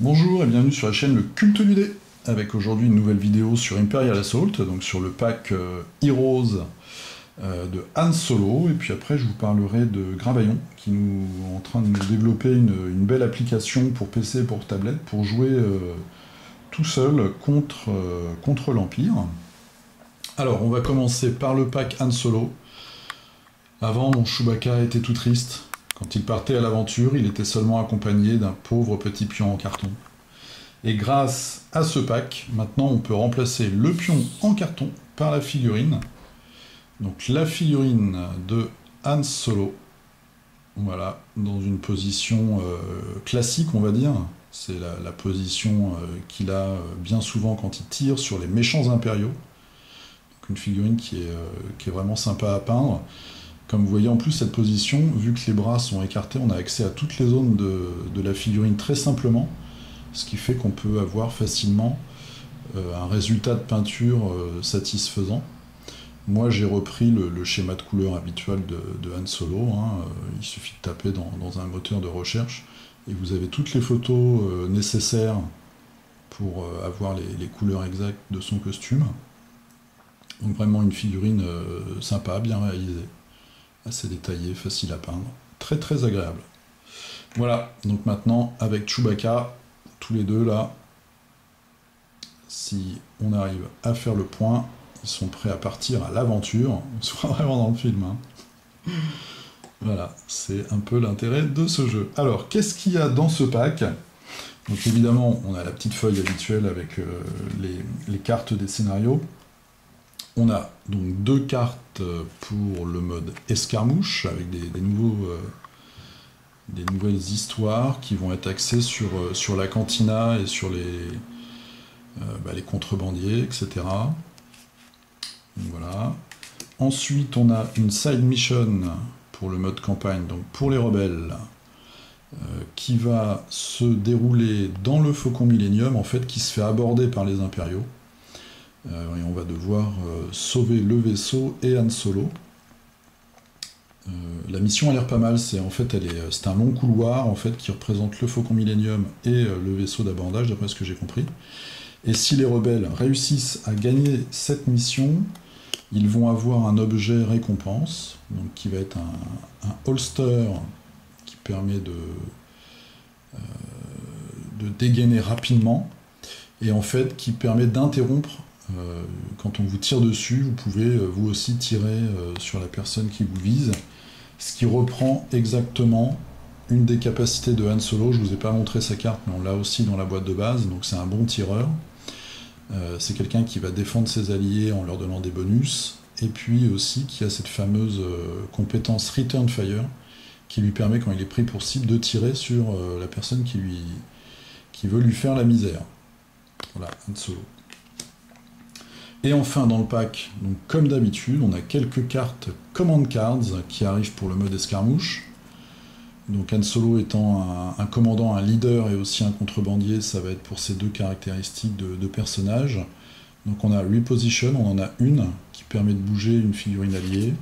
Bonjour et bienvenue sur la chaîne Le Culte du Dé, avec aujourd'hui une nouvelle vidéo sur Imperial Assault, donc sur le pack Heroes de Han Solo, et puis après je vous parlerai de Gravaillon, qui nous est en train de nous développer une belle application pour PC et pour tablette, pour jouer tout seul contre l'Empire. Alors on va commencer par le pack Han Solo. Avant, mon Chewbacca était tout triste. Quand il partait à l'aventure, il était seulement accompagné d'un pauvre petit pion en carton. Et grâce à ce pack, maintenant on peut remplacer le pion en carton par la figurine. Donc la figurine de Han Solo, voilà, dans une position classique on va dire. C'est la position qu'il a bien souvent quand il tire sur les méchants impériaux. Donc une figurine qui est vraiment sympa à peindre. Comme vous voyez, en plus, cette position, vu que les bras sont écartés, on a accès à toutes les zones de la figurine très simplement, ce qui fait qu'on peut avoir facilement un résultat de peinture satisfaisant. Moi, j'ai repris le schéma de couleur habituel de Han Solo, hein. Il suffit de taper dans un moteur de recherche, et vous avez toutes les photos nécessaires pour avoir les couleurs exactes de son costume. Donc vraiment une figurine sympa, bien réalisée. Assez détaillé, facile à peindre, très très agréable. Voilà, donc maintenant avec Chewbacca, tous les deux là, si on arrive à faire le point, ils sont prêts à partir à l'aventure, on sera vraiment dans le film. Hein. Voilà, c'est un peu l'intérêt de ce jeu. Alors, qu'est-ce qu'il y a dans ce pack? Donc évidemment, on a la petite feuille habituelle avec les cartes des scénarios. On a donc deux cartes pour le mode escarmouche, avec des nouvelles histoires qui vont être axées sur la cantina et sur les contrebandiers, etc. Donc voilà. Ensuite, on a une side mission pour le mode campagne, donc pour les rebelles, qui va se dérouler dans le Faucon Millenium, en fait, qui se fait aborder par les impériaux. Et on va devoir sauver le vaisseau et Han Solo. La mission a l'air pas mal, c'est un long couloir en fait, qui représente le Faucon Millenium et le vaisseau d'abordage, d'après ce que j'ai compris. Et si les rebelles réussissent à gagner cette mission, ils vont avoir un objet récompense, donc qui va être un holster qui permet de dégainer rapidement, et en fait qui permet d'interrompre. Quand on vous tire dessus, vous pouvez vous aussi tirer sur la personne qui vous vise, ce qui reprend exactement une des capacités de Han Solo. Je ne vous ai pas montré sa carte, mais on l'a aussi dans la boîte de base, donc c'est un bon tireur. C'est quelqu'un qui va défendre ses alliés en leur donnant des bonus, et puis aussi qui a cette fameuse compétence Return Fire, qui lui permet, quand il est pris pour cible, de tirer sur la personne qui veut lui faire la misère. Voilà, Han Solo. Et enfin dans le pack, donc comme d'habitude, on a quelques cartes Command Cards qui arrivent pour le mode escarmouche. Donc Han Solo étant un commandant, un leader et aussi un contrebandier, ça va être pour ces deux caractéristiques de personnages. Donc on a Reposition, on en a une qui permet de bouger une figurine alliée.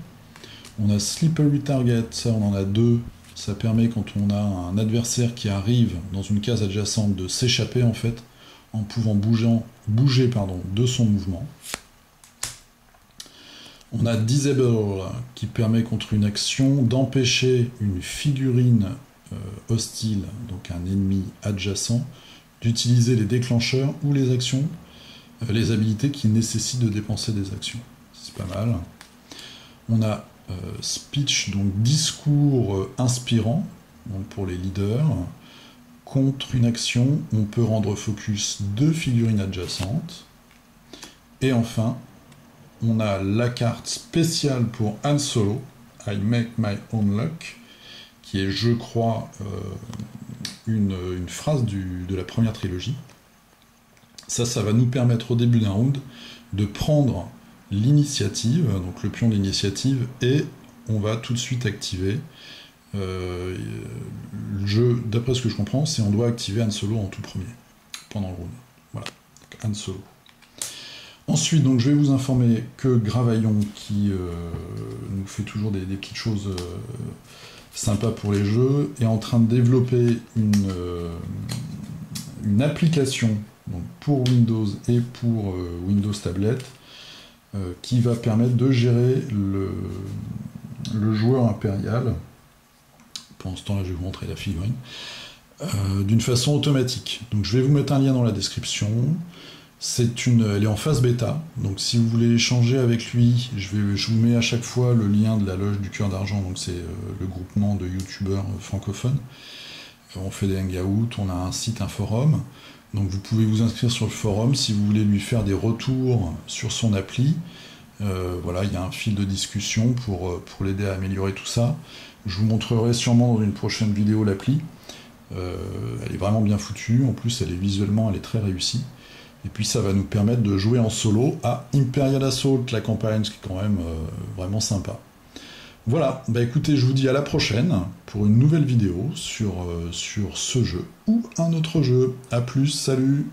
On a Slippery Target, ça on en a deux. Ça permet, quand on a un adversaire qui arrive dans une case adjacente, de s'échapper en fait, en pouvant bouger de son mouvement. On a Disable, qui permet contre une action d'empêcher une figurine hostile, donc un ennemi adjacent, d'utiliser les déclencheurs ou les actions, les habilités qui nécessitent de dépenser des actions. C'est pas mal. On a Speech, donc discours inspirant, donc pour les leaders. Contre une action, on peut rendre focus deux figurines adjacentes. Et enfin, on a la carte spéciale pour Han Solo, I Make My Own Luck, qui est, je crois, une phrase de la première trilogie. Ça va nous permettre au début d'un round de prendre l'initiative, donc le pion d'initiative, et on va tout de suite activer. Le jeu, d'après ce que je comprends, c'est on doit activer Han Solo en tout premier, pendant le round. Voilà, donc Han Solo. Ensuite, donc, je vais vous informer que Gravaillon, qui nous fait toujours des petites choses sympas pour les jeux, est en train de développer une une application donc pour Windows et pour Windows Tablette qui va permettre de gérer le joueur impérial. Pendant ce temps-là, je vais vous montrer la figurine. D'une façon automatique. Donc je vais vous mettre un lien dans la description. Elle est en phase bêta, donc si vous voulez échanger avec lui, je vous mets à chaque fois le lien de la loge du cœur d'argent, donc c'est le groupement de youtubeurs francophones. On fait des hangouts, on a un site, un forum, donc vous pouvez vous inscrire sur le forum si vous voulez lui faire des retours sur son appli. Voilà, il y a un fil de discussion pour l'aider à améliorer tout ça. Je vous montrerai sûrement dans une prochaine vidéo l'appli. Elle est vraiment bien foutue, en plus elle est très réussie. Et puis ça va nous permettre de jouer en solo à Imperial Assault, la campagne, ce qui est quand même vraiment sympa. Voilà, bah écoutez, je vous dis à la prochaine pour une nouvelle vidéo sur ce jeu ou un autre jeu. A plus, salut!